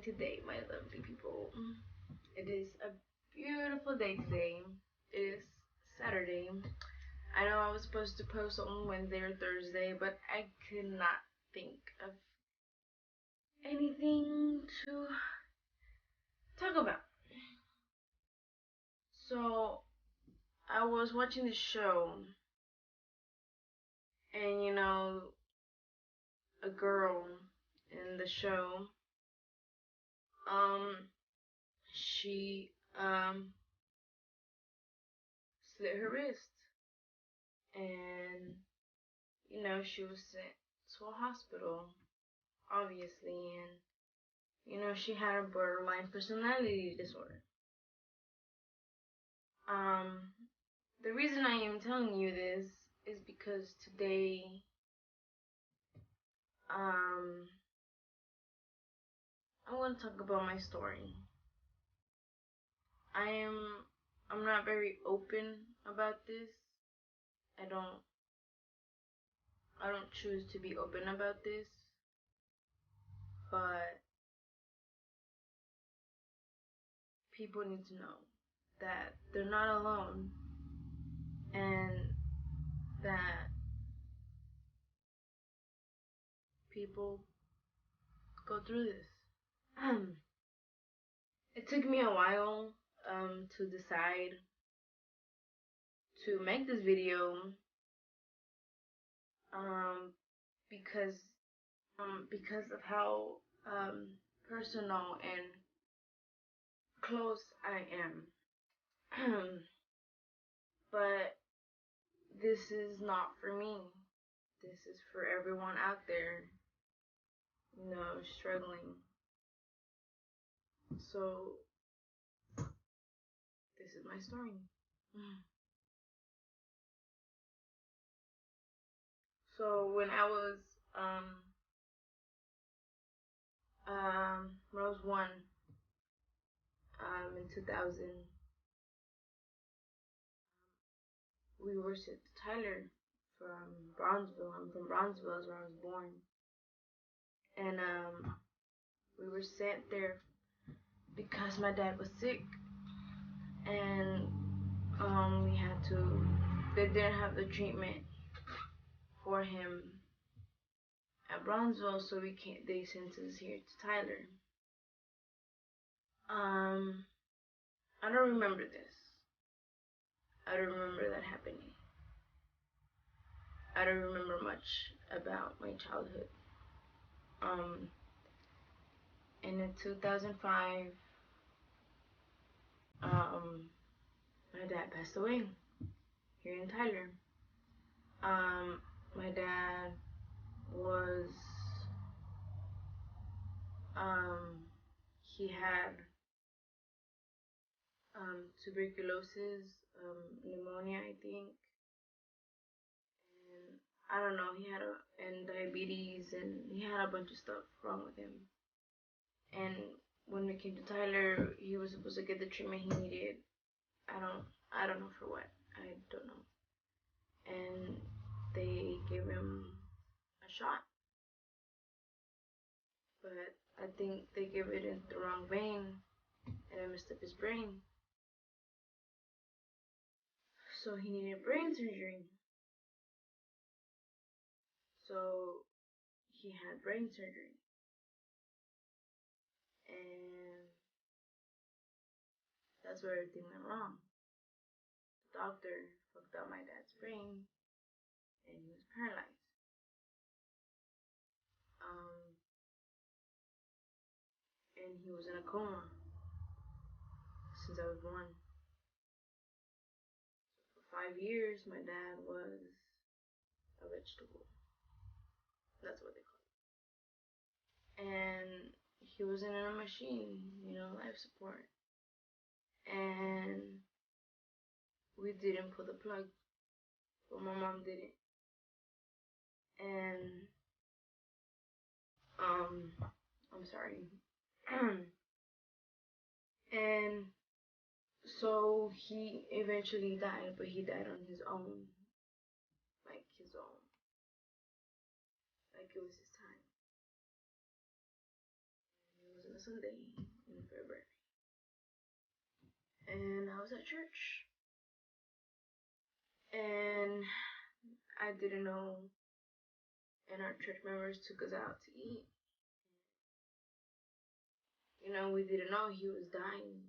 today, my lovely people? It is a beautiful day today. It is Saturday. I know I was supposed to post on Wednesday or Thursday, but I could not think of anything to talk about. So I was watching this show, and a girl in the show, she slit her wrist, and she was sent to a hospital, obviously, and she had a borderline personality disorder. The reason I am telling you this is because today, I want to talk about my story. I'm not very open about this. I don't choose to be open about this, but people need to know that they're not alone and that people go through this. It took me a while to decide to make this video because of how personal and close I am. But this is not for me. This is for everyone out there, struggling. So this is my story. So when I was one in 2000, we were sent to Tyler from Bronzeville. I'm from Bronzeville, is where I was born, and we were sent there because my dad was sick, and we had to. They didn't have the treatment for him at Bronzeville, so we can't. They sent us here to Tyler. I don't remember this. I don't remember that happening. I don't remember much about my childhood. And in 2005, my dad passed away here in Tyler. My dad was, he had tuberculosis, pneumonia, I think, and I don't know, and diabetes, and he had a bunch of stuff wrong with him. And when we came to Tyler, he was supposed to get the treatment he needed. I don't know for what. I don't know. And they gave him a shot, but I think they gave it in the wrong vein, and it messed up his brain. So he needed brain surgery. So he had brain surgery, and that's where everything went wrong. The doctor fucked up my dad's brain, and he was paralyzed. And he was in a coma since I was born. For 5 years, my dad was a vegetable. That's what they call it. And he was in a machine, life support. And we didn't pull the plug, but my mom did it. And I'm sorry. And so he eventually died, but he died on his own. Like his own. Like it was his time. He was in a Sunday in February. And I was at church. And I didn't know, and our church members took us out to eat. We didn't know he was dying.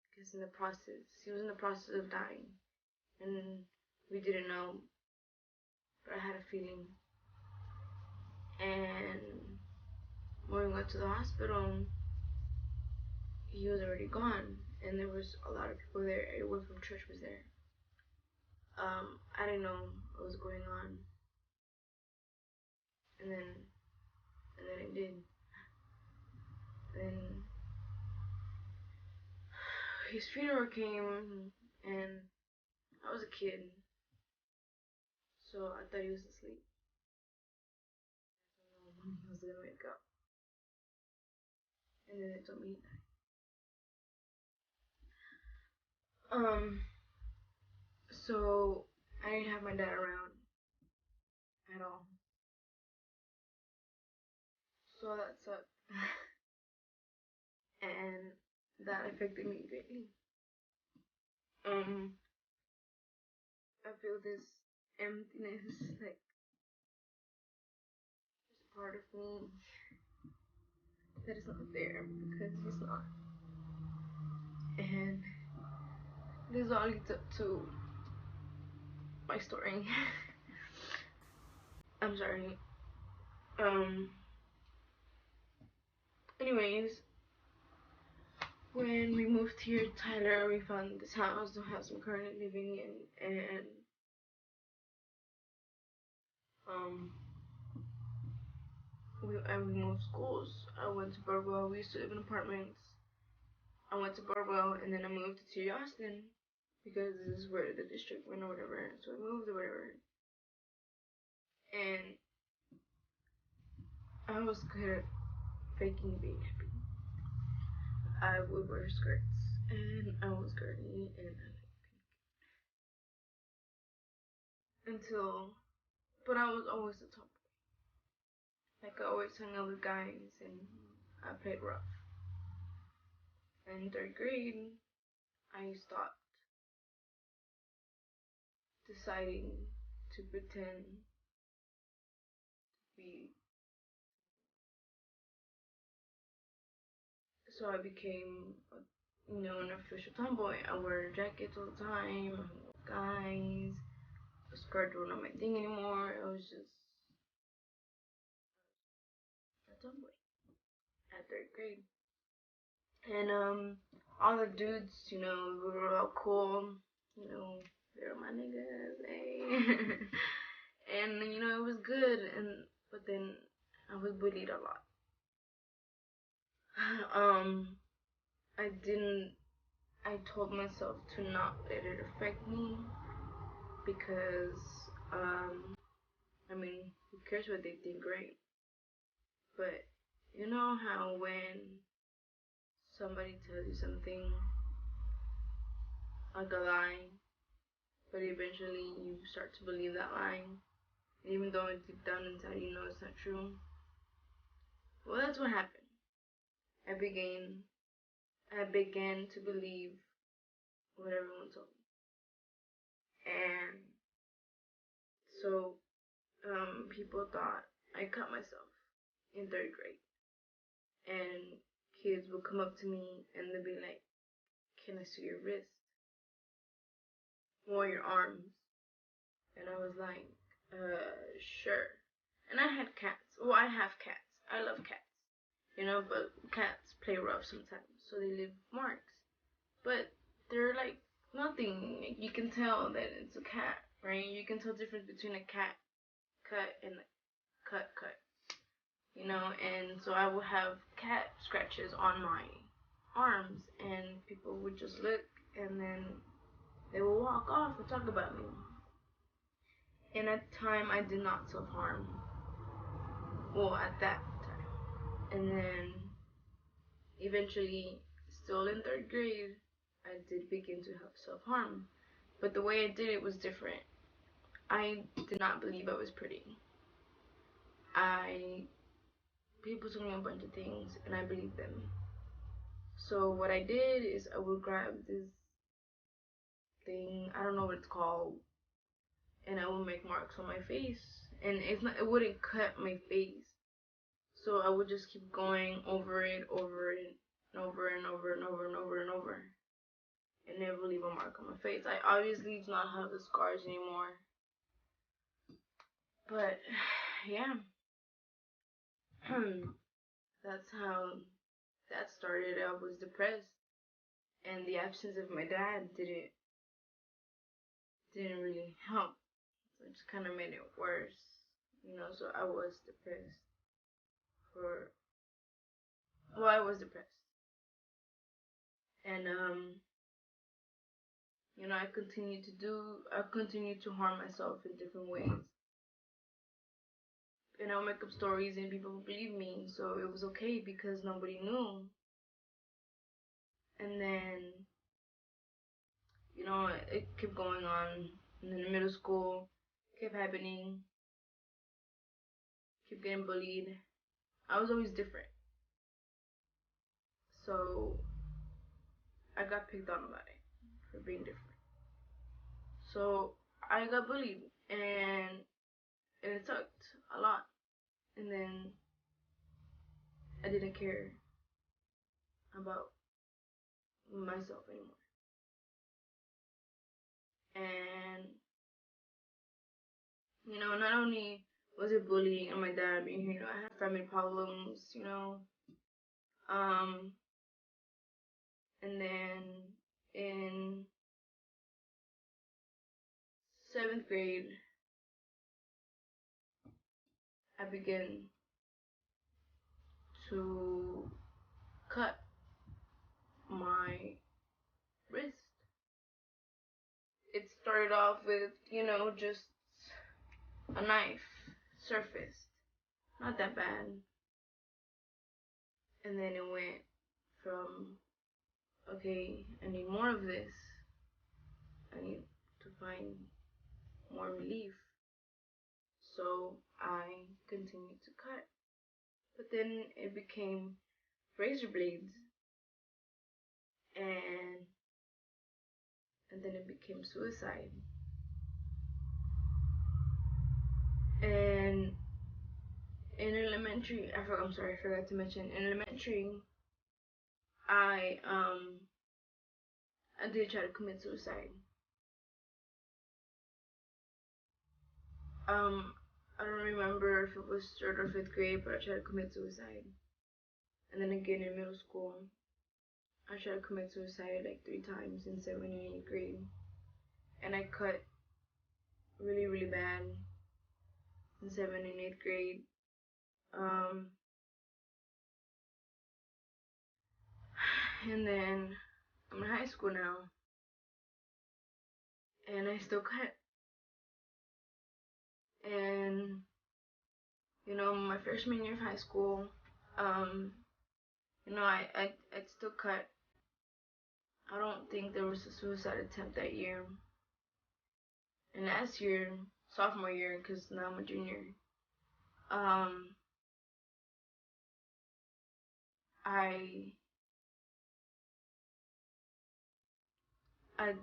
Because he was in the process of dying. And we didn't know, but I had a feeling. And when we went to the hospital, he was already gone. And there was a lot of people there. Everyone from church was there. I didn't know what was going on. And then it did. And his funeral came, and I was a kid, so I thought he was asleep. I don't know when he was gonna wake up. And then they told me he died. So I didn't have my dad around at all. So that sucked. And that affected me greatly. I feel this emptiness, like there's part of me that is not there because he's not. And this all leads up to my story. I'm sorry. Anyways, when we moved here to Tyler, we found this house, the house I'm currently living in, and we moved schools. I went to Burwell. We used to live in apartments. I went to Burwell, and then I moved to T. Austin because this is where the district went or whatever. So I moved or whatever, and I was good at faking being happy. I would wear skirts, and I was girly, and I liked pink. But I was always the top. Like I always hung out with guys, and I played rough. In third grade, I stopped deciding to pretend to be. So I became, an official tomboy. I wear jackets all the time. I hung out with guys. The skirt wasn't my thing anymore. It was just a tomboy at third grade. And all the dudes, we were all cool. They were my niggas, hey. And it was good. But then I was bullied a lot. I didn't. I told myself to not let it affect me because, who cares what they think, right? But you know how when somebody tells you something like a lie, but eventually you start to believe that lie, even though deep down inside you know it's not true? Well, that's what happened. I began to believe what everyone told me. And so people thought I cut myself in third grade. And kids would come up to me and they'd be like, "Can I see your wrist or your arms?" And I was like, sure. And I had cats. Well, I have cats. I love cats. But cats play rough sometimes, so they leave marks. But they're like nothing. You can tell that it's a cat, right? You can tell the difference between a cat cut and a cut. And so I would have cat scratches on my arms, and people would just look, and then they would walk off and talk about me. And at the time, I did not self-harm. Well, at that time. And then, eventually, still in third grade, I did begin to have self-harm. But the way I did it was different. I did not believe I was pretty. I people told me a bunch of things, and I believed them. So what I did is I would grab this thing, I don't know what it's called, and I would make marks on my face, and it wouldn't cut my face. So I would just keep going over it, and over and over and over and over and over, and never leave a mark on my face. I obviously do not have the scars anymore, but yeah, that's how that started. I was depressed, and the absence of my dad didn't really help. So it just kind of made it worse, you know. So I was depressed for I was depressed, and you know, I continued to harm myself in different ways, and I'll make up stories and people would believe me, so it was okay because nobody knew. And then, you know, it kept going on, and then in middle school, kept happening, kept getting bullied. I was always different, so I got picked on about it for being different. So I got bullied, and it sucked a lot. And then I didn't care about myself anymore. And you know, not only was it bullying and my dad being here, you know, I had family problems, you know. Um, and then in 7th grade, I began to cut my wrist. It started off with, you know, just a knife surfaced, not that bad. And then it went from, okay, I need more of this. I need to find more relief. So I continued to cut. But then it became razor blades, and then it became suicide. And in elementary, I forgot to mention, in elementary, I I did try to commit suicide. Um, I don't remember if it was 3rd or 5th grade, but I tried to commit suicide. And then again in middle school, I tried to commit suicide like 3 times in 7th and 8th grade. And I cut really, really bad in 7th and 8th grade. Um, and then I'm in high school now, and I still cut. And you know, my freshman year of high school, um, you know, I still cut. I don't think there was a suicide attempt that year. And last year, sophomore year, because now I'm a junior, um, I I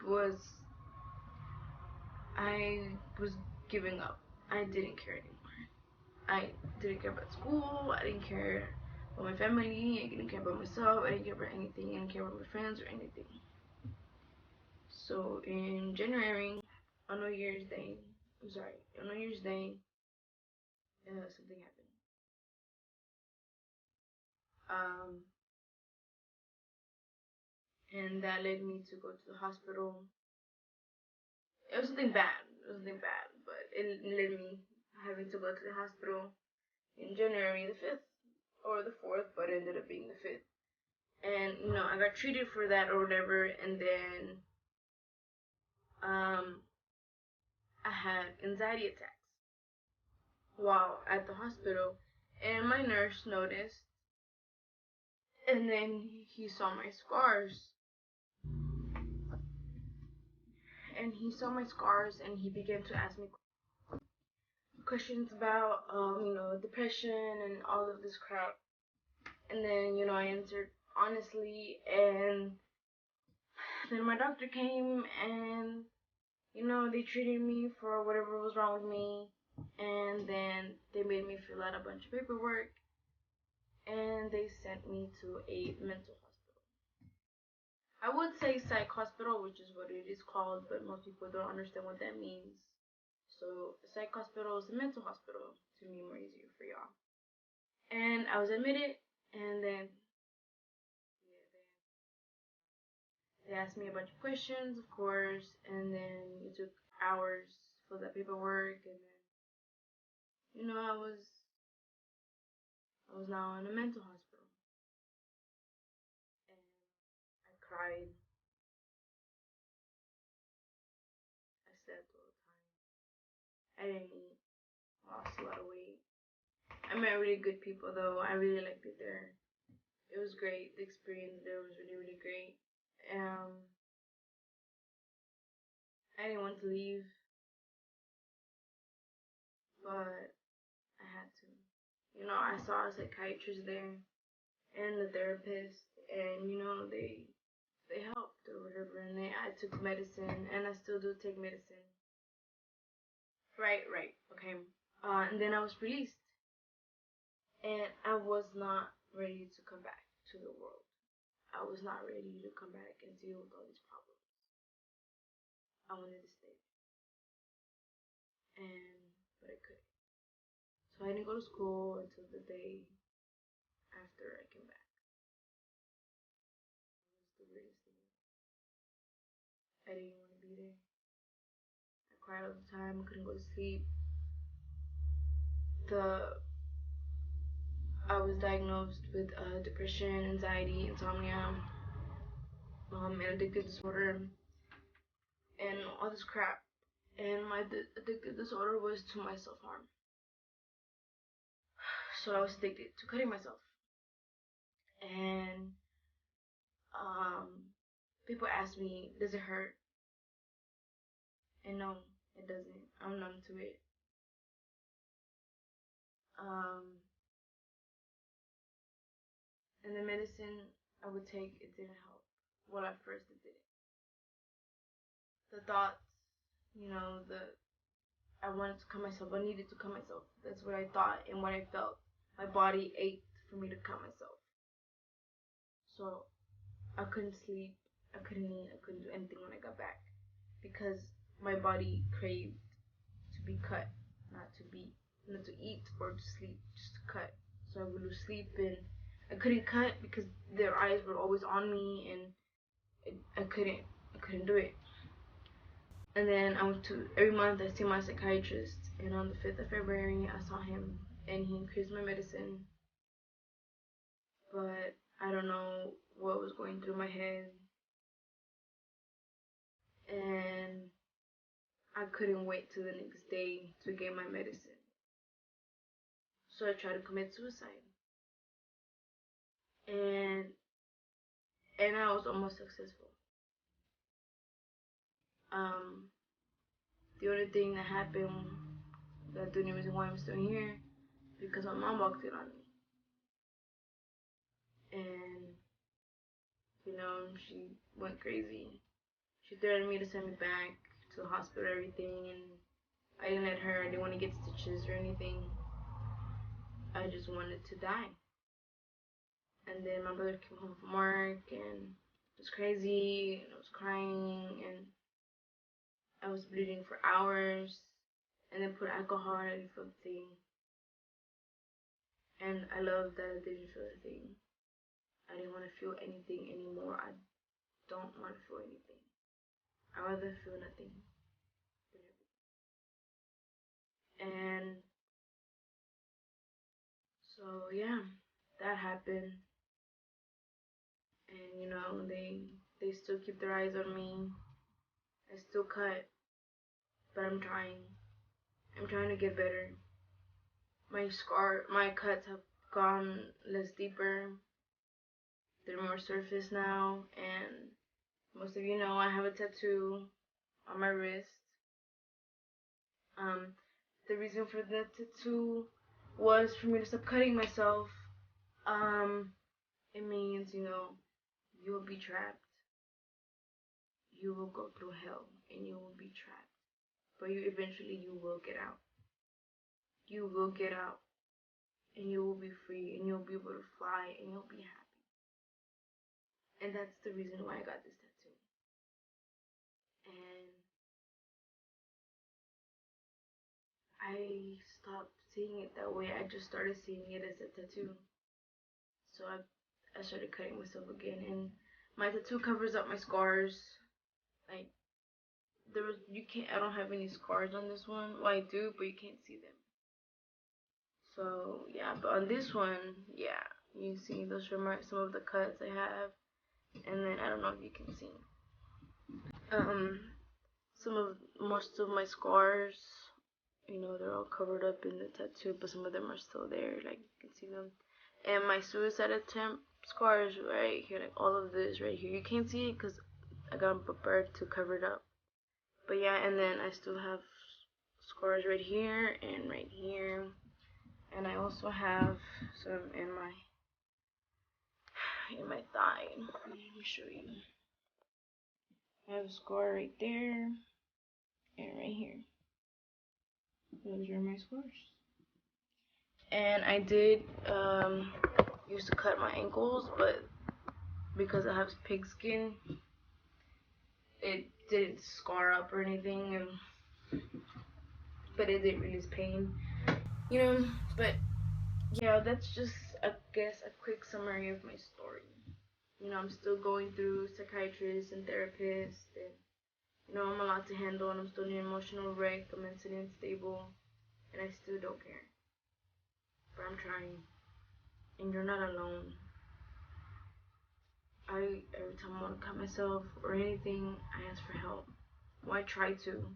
was I was giving up. I didn't care anymore. I didn't care about school. I didn't care about my family. I didn't care about myself. I didn't care about anything. I didn't care about my friends or anything. So in January, on New Year's Day, on New Year's Day, something happened. Um, and that led me to go to the hospital. It was something bad. But it led me having to go to the hospital in January the 5th or the 4th, but it ended up being the 5th. And you know, I got treated for that or whatever, and then um, I had anxiety attacks while at the hospital, and my nurse noticed, and then he saw my scars, and he began to ask me questions about, depression and all of this crap. And then, I answered honestly, and then my doctor came and, they treated me for whatever was wrong with me, and then they made me fill out a bunch of paperwork, and they sent me to a mental hospital. I would say psych hospital, which is what it is called, but most people don't understand what that means. So the psych hospital is a mental hospital, to be more easier for y'all. And I was admitted, and then they asked me a bunch of questions, of course, and then it took hours for that paperwork, and then I was now in a mental hospital, and I cried. I slept all the time. I didn't eat. Lost a lot of weight. I met really good people though. I really liked it there. It was great. The experience there was really, really great. I didn't want to leave, but I had to. I saw a psychiatrist there and the therapist, and they helped or whatever, and I took medicine, and I still do take medicine. Right, okay. And then I was released, and I was not ready to come back to the world. I was not ready to come back and deal with all these problems. I wanted to stay, but I couldn't. So I didn't go to school until the day after I came back. It was the weirdest thing. I didn't want to be there. I cried all the time. I couldn't go to sleep. The I was diagnosed with depression, anxiety, insomnia, and addictive disorder, and all this crap. And my addictive disorder was to my self-harm. So I was addicted to cutting myself. And people ask me, does it hurt? And no, it doesn't. I'm numb to it. And the medicine I would take, it didn't help. Well, at first it didn't. The thoughts, the I wanted to cut myself. I needed to cut myself. That's what I thought and what I felt. My body ached for me to cut myself. So I couldn't sleep. I couldn't eat. I couldn't do anything when I got back because my body craved to be cut, not to eat or to sleep, just to cut. So I would lose sleep, and I couldn't cut because their eyes were always on me, and I couldn't do it. And then every month I see my psychiatrist, and on the 5th of February I saw him, and he increased my medicine, but I don't know what was going through my head, and I couldn't wait till the next day to get my medicine. So I tried to commit suicide, and I was almost successful. The only thing that happened, that the only reason why I'm still here, because my mom walked in on me, and she went crazy. She threatened me to send me back to the hospital, everything, and I didn't let her. I didn't want to get stitches or anything. I just wanted to die. And then my brother came home from work and was crazy, and I was crying, and I was bleeding for hours, and then put alcohol and I didn't feel the thing. And I love that I didn't feel a thing. I didn't want to feel anything anymore. I don't want to feel anything. I'd rather feel nothing than everything. And so yeah, that happened. And they still keep their eyes on me. I still cut, but I'm trying. I'm trying to get better. My cuts have gone less deeper. They're more surface now, and most of you know I have a tattoo on my wrist. the reason for the tattoo was for me to stop cutting myself. It means, you will be trapped. You will go through hell and you will be trapped. But you will get out. You will get out and you will be free and you'll be able to fly and you'll be happy. And that's the reason why I got this tattoo. And I stopped seeing it that way. I just started seeing it as a tattoo. So I started cutting myself again, and my tattoo covers up my scars. Like I don't have any scars on this one. Well, I do, but you can't see them. So yeah, but on this one, yeah, you see those are some of the cuts I have, and then I don't know if you can see. Um, most of my scars, they're all covered up in the tattoo, but some of them are still there, like you can see them. And my suicide attempt scars right here, like all of this right here. You can't see it because I got prepared to cover it up. But yeah, and then I still have scars right here and right here. And I also have some in my thigh. Let me show you. I have a scar right there and right here. Those are my scars. And I did used to cut my ankles, but because I have pig skin, it didn't scar up or anything, but it did release pain, But yeah, that's just, I guess, a quick summary of my story. I'm still going through psychiatrists and therapists, and I'm a lot to handle, and I'm still in an emotional wreck. I'm mentally unstable, and I still don't care. But I'm trying, and you're not alone. Every time I want to cut myself or anything, I ask for help. Well, I try to,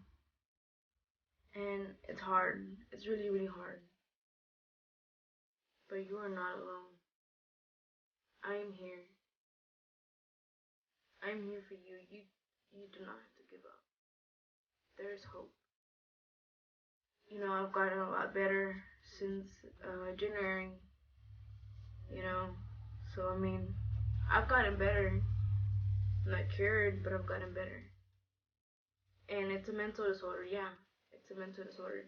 and it's hard. It's really, really hard. But you are not alone. I am here. I am here for you. You do not have to give up. There is hope. I've gotten a lot better since January. So I've gotten better. I'm not cured, but I've gotten better. And it's a mental disorder, yeah. It's a mental disorder.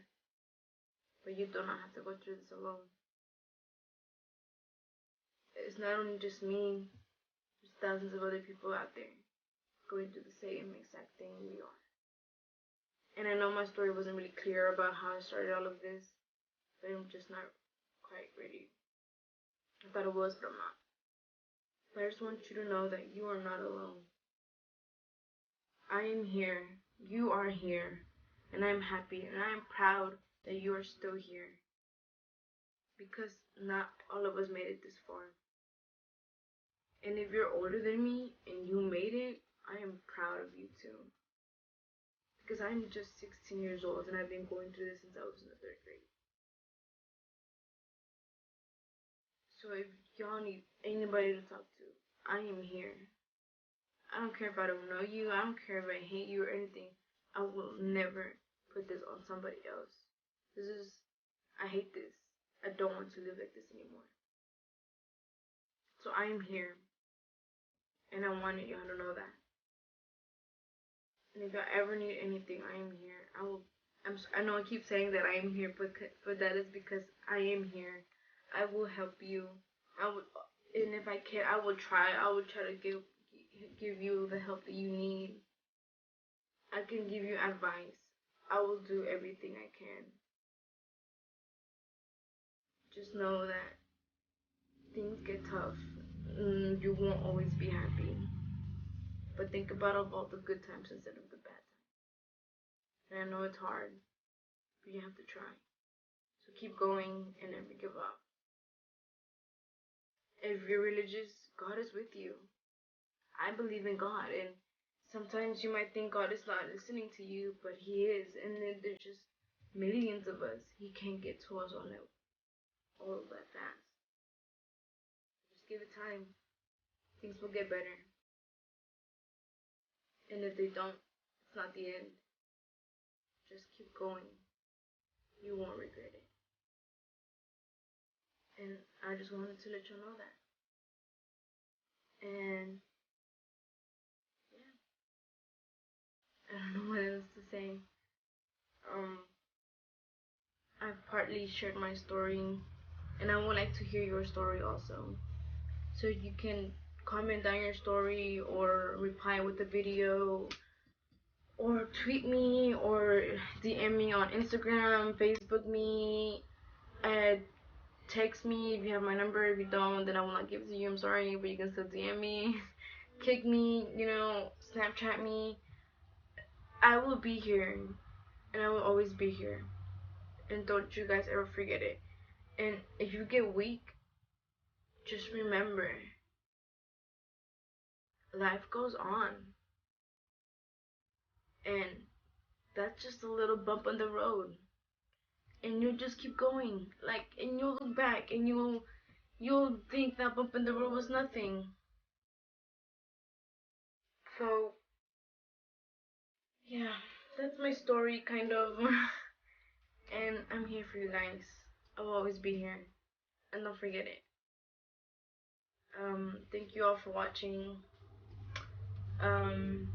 But you do not have to go through this alone. It's not only just me, there's thousands of other people out there going through the same exact thing we are. And I know my story wasn't really clear about how I started all of this, but I'm just not quite ready. I thought it was, but I'm not. But I just want you to know that you are not alone. I am here. You are here. And I'm happy and I am proud that you are still here. Because not all of us made it this far. And if you're older than me and you made it, I am proud of you too. Because I'm just 16 years old and I've been going through this since I was in the 3rd grade. So if y'all need anybody to talk to, I am here. I don't care if I don't know you. I don't care if I hate you or anything. I will never put this on somebody else. I hate this. I don't want to live like this anymore. So I am here. And I wanted y'all to know that. And if y'all ever need anything, I am here. I know I keep saying that I am here, but that is because I am here. I will help you. And if I can, I will try. I will try to give you the help that you need. I can give you advice. I will do everything I can. Just know that things get tough. You won't always be happy. But think about all the good times instead of the bad times. And I know it's hard, but you have to try. So keep going and never give up. If you're religious, God is with you. I believe in God, and sometimes you might think God is not listening to you, but He is. And then there's just millions of us. He can't get to us all that fast. Just give it time. Things will get better. And if they don't, it's not the end. Just keep going. you won't regret it. And I just wanted to let you know that. And yeah, I don't know what else to say. Um, I've partly shared my story, and I would like to hear your story also. So you can comment down your story or reply with the video or tweet me or DM me on Instagram, Facebook me, and text me if you have my number. If you don't, then I will not give it to you. I'm sorry, but you can still DM me, kick me, Snapchat me. I will be here, and I will always be here. And don't you guys ever forget it. And if you get weak, just remember, life goes on. And that's just a little bump on the road. And you'll just keep going. And you'll look back and you'll think that bump in the road was nothing. So yeah, that's my story kind of. And I'm here for you guys. I will always be here. And don't forget it. Thank you all for watching. Um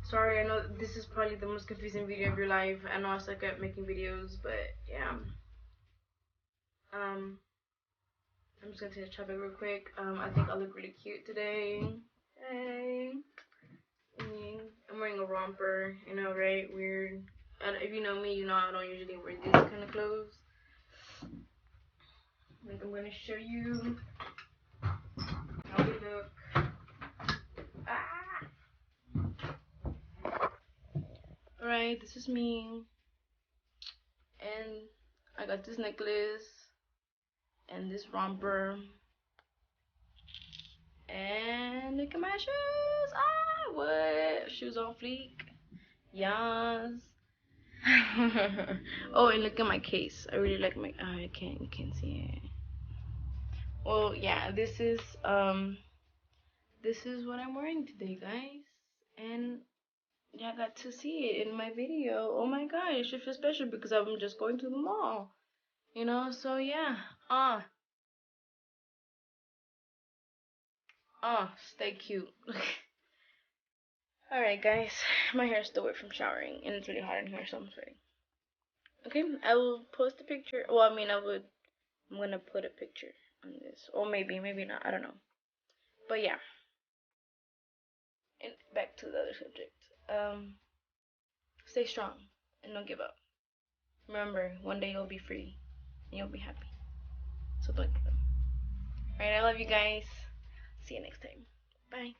Sorry, I know this is probably the most confusing video of your life. I know I suck at making videos, but yeah. Um, I'm just gonna take a topic real quick. I think I look really cute today. Hey. I'm wearing a romper, right? Weird. And if you know me, you know I don't usually wear these kind of clothes. I'm gonna show you how we look. Ah! Alright, this is me. And I got this necklace and this romper. And look at my shoes. Ah, what? Shoes on fleek. Yes. Oh, and look at my case. I really like my. Oh, you can't see it. Well, yeah. This is what I'm wearing today, guys. And yeah, I got to see it in my video. Oh my gosh, it feels special because I'm just going to the mall. So yeah. Stay cute. Alright, guys. My hair's still wet from showering, and it's really hot in here, so I'm sweating. Okay, I will post a picture. Well, I mean, I'm gonna put a picture on this. Or maybe not. I don't know. But yeah. And back to the other subject. Stay strong and don't give up. Remember, one day you'll be free and you'll be happy. So don't give up. Alright, I love you guys. See you next time. Bye.